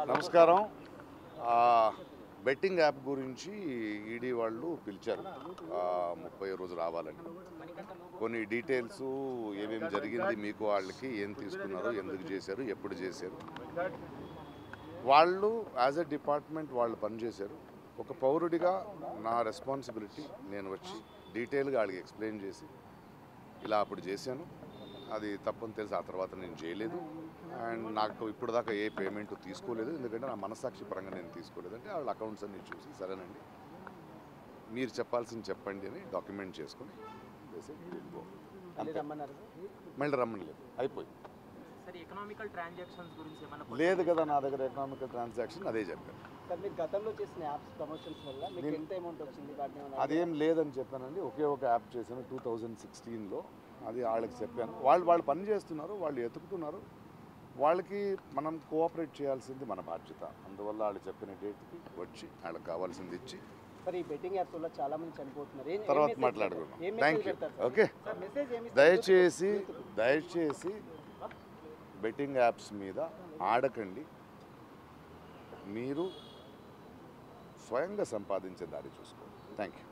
నమస్కారం. Betting app గురించి ED వాళ్ళు పిలిచారు 30 రోజు రావాలని. కొన్ని డీటెయిల్స్ ఏమేమి జరిగింది, మీకు వాళ్ళకి ఏం తీసుకున్నారు, ఎందుకు చేశారు, ఎప్పుడు చేశారు, వాళ్ళు యాజ్ ఎ డిపార్ట్మెంట్ వాళ్ళు పనిచేశారు. ఒక పౌరుడిగా నా రెస్పాన్సిబిలిటీ నేను వచ్చి డీటెయిల్గా వాళ్ళకి ఎక్స్ప్లెయిన్ చేసి ఇలా అప్పుడు చేశాను, అది తప్పని తెలిసి ఆ తర్వాత నేను చేయలేదు, అండ్ నాకు ఇప్పుడు దాకా ఏ పేమెంట్ తీసుకోలేదు, ఎందుకంటే నా మనసాక్షి పరంగా నేను తీసుకోలేదు. అంటే వాళ్ళ అకౌంట్స్ అన్ని చూసి సరేనండి మీరు చెప్పాల్సింది చెప్పండి అని డాక్యుమెంట్ చేసుకొని మళ్ళీ రమ్మని లేదు, అయిపోయింది. లేదు కదా నా దగ్గర ఎకనామికల్ ట్రాన్సాక్షన్, అదే చెప్పాను. అదేం లేదని చెప్పానండి. ఒకే ఒక యాప్ చేశాను 2016లో, అది వాళ్ళకి చెప్పాను. వాళ్ళు పని చేస్తున్నారు, వాళ్ళు ఎతుకుతున్నారు, వాళ్ళకి మనం కోఆపరేట్ చేయాల్సింది మన బాధ్యత. అందువల్ల వాళ్ళు చెప్పిన డేట్కి వచ్చి వాళ్ళకి కావాల్సింది ఇచ్చి తర్వాత మాట్లాడుకున్నాం. Thank you. ఓకే, దయచేసి బెట్టింగ్ యాప్స్ మీద ఆడకండి. మీరు స్వయంగా సంపాదించే దారి చూసుకోండి. Thank you.